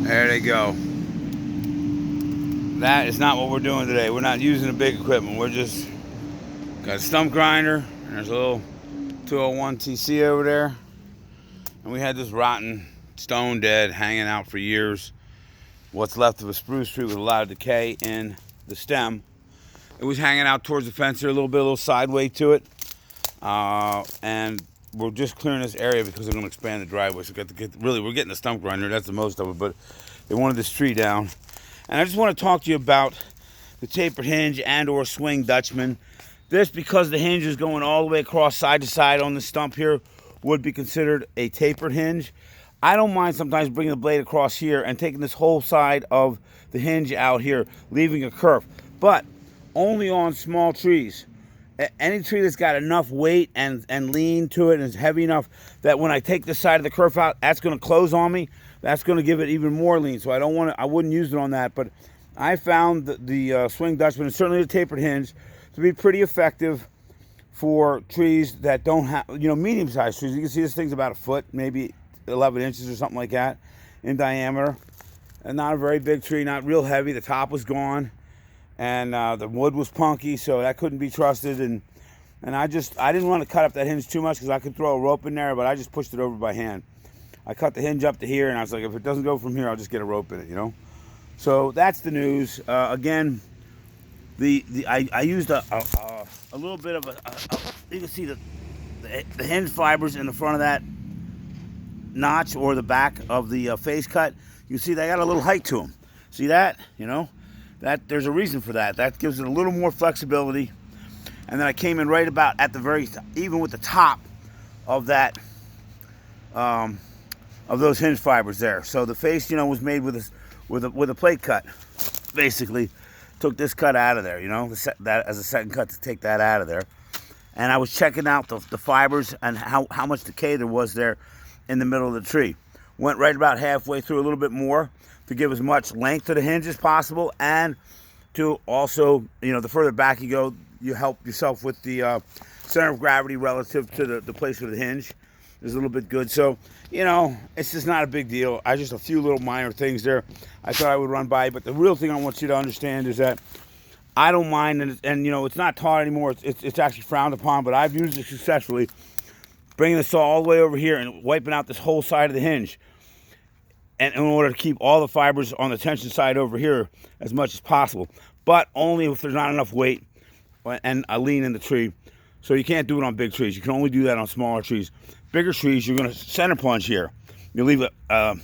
There they go. That is not what we're doing today. We're not using the big equipment. We're just got a stump grinder. And there's a little 201 TC over there. And we had this rotten stone dead hanging out for years. What's left of a spruce tree with a lot of decay in the stem. It was hanging out towards the fence here, a little sideway to it. And we're just clearing this area because they're going to expand the driveway. So really, we're getting the stump grinder. That's the most of it. But they wanted this tree down. And I just want to talk to you about the tapered hinge and or swing Dutchman. This, because the hinge is going all the way across side to side on the stump here, would be considered a tapered hinge. I don't mind sometimes bringing the blade across here and taking this whole side of the hinge out here, leaving a kerf. But only on small trees. Any tree that's got enough weight and lean to it and is heavy enough that when I take this side of the kerf out, that's going to close on me. That's going to give it even more lean. So I wouldn't use it on that. But I found the swing Dutchman, and certainly the tapered hinge, to be pretty effective for trees that don't have, medium-sized trees. You can see this thing's about a foot, maybe 11 inches or something like that in diameter. And not a very big tree, not real heavy. The top was gone. And the wood was punky, so that couldn't be trusted. And I didn't want to cut up that hinge too much because I could throw a rope in there, but I just pushed it over by hand. I cut the hinge up to here, and I was like, if it doesn't go from here, I'll just get a rope in it, So that's the news. Again, I used a little bit of you can see the hinge fibers in the front of that notch or the back of the face cut. You can see they got a little height to them. See that? That there's a reason for that. That gives it a little more flexibility. And then I came in right about at the very, even with the top of that, of those hinge fibers there. So the face, was made with a plate cut. Basically, took this cut out of there. That as a second cut to take that out of there. And I was checking out the fibers and how much decay there was there in the middle of the tree. Went right about halfway through, a little bit more, to give as much length to the hinge as possible, and to also, the further back you go, you help yourself with the center of gravity relative to the place of the hinge. Is a little bit good. So, it's just not a big deal. Just a few little minor things there I thought I would run by. But the real thing I want you to understand is that I don't mind, and it's not taught anymore. It's actually frowned upon, but I've used it successfully, bringing the saw all the way over here and wiping out this whole side of the hinge. And in order to keep all the fibers on the tension side over here as much as possible. But only if there's not enough weight and a lean in the tree. So you can't do it on big trees. You can only do that on smaller trees. Bigger trees, you're going to center plunge here. You leave a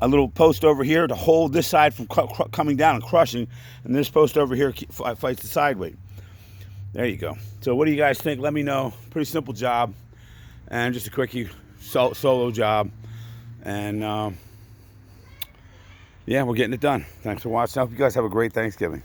little post over here to hold this side from coming down and crushing. And this post over here fights the side weight. There you go. So what do you guys think? Let me know. Pretty simple job. And just a quickie solo job. And yeah, we're getting it done. Thanks for watching. I hope you guys have a great Thanksgiving.